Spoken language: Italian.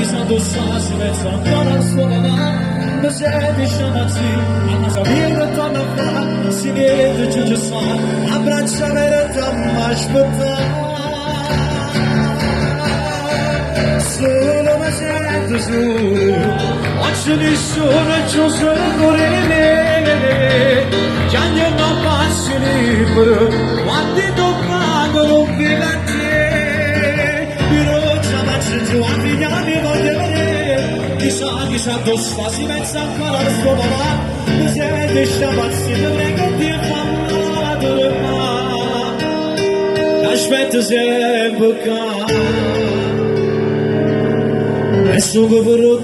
do sassi mezzo ancora a suonare ma se ti sciamazzi alla sabira torna a fare si vede giù giù sa abbraccia verità ma aspetta solo mi sento solo oggi nessuno ci sono me già non passi libero quando toccato non mi la chissà dove sta si mezza ancora al suo papà mi siete sciamazzi dovrei che ti fa male aspetta sempre che e su che vorrò